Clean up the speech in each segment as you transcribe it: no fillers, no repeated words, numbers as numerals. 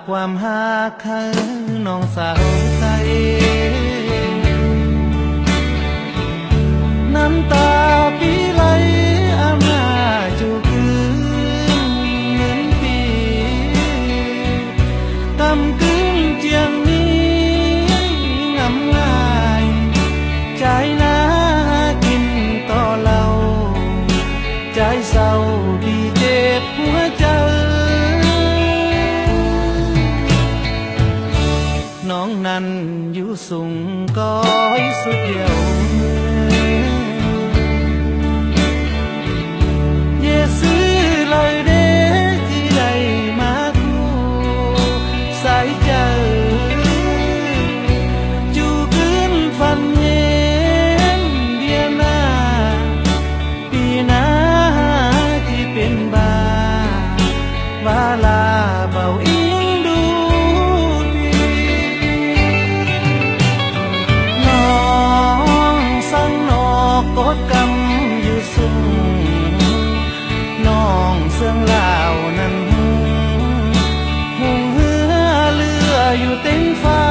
ความหาคือน้องสาวไทยน้ำตาปีไหลอามาจูคืนเงินปีตำกึ่งเจียงนี้งำง่ายใจนากินต่อเราใจเศร้าดีเจ็บหัวใจน้องนั้นอยู่สูงก้อยสุดเดียวเยซื้อเลยเด้ที่ได้มาคู่สายเจอจูขึ้นฟันเย็นเดียนาปีหน้าที่เป็นบาวาลาเบาอิงดูดีน้องสั่งนอกกดกำอยู่สูงน้องเสื่องลาวนั้นหุงเหือเรืออยู่เต็มฟ้า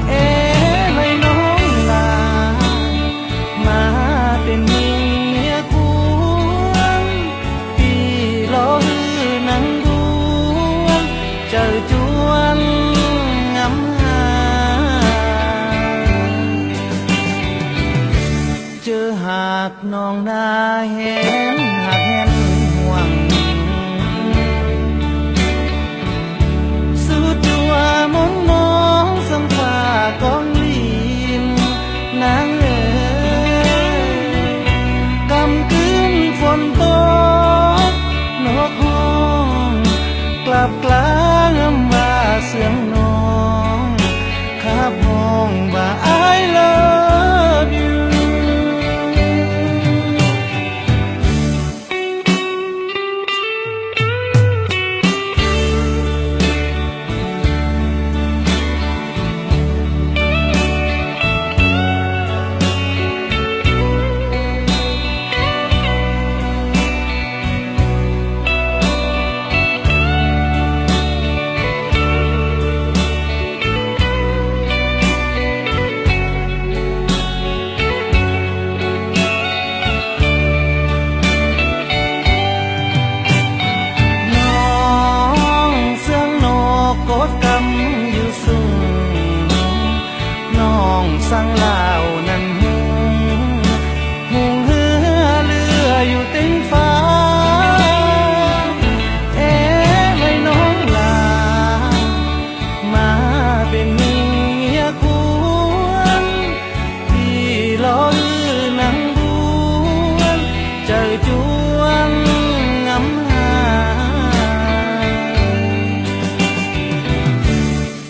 เอ๋ให้น้องลามาเป็นเมียควงพี่รอหือนังดวงเจอจวนงำหาเจอหากน้องนาเห็นหากเห็นห่วงสุดจัวมนมองสังฟ้ากองลีนนางเอ๋ยกำคืนฝนตกนกห้องกลับกลางมาเสียงน้องขับห้องว่า I love youกดกำอยู่สูงน้องสั่งลาวนั้นหุงเหือเรืออยู่เต็มฟ้าเอ๋ให้น้องลามาเป็นเมียควรพี่รอลือนังบวนเจอจวนงำหา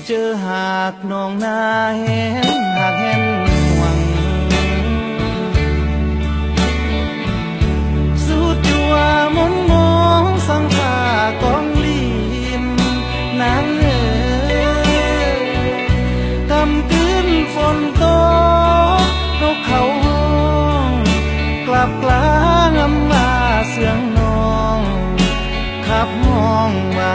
เจอหากน้องนาเห็นหากเห็นห่วงสุดจัวมนมองสังฟ้ากองลีนนางเอ๋ยกำคืนฝนตกนกเขาห้องกลับกลางมาเสียงน้องขับห้องว่า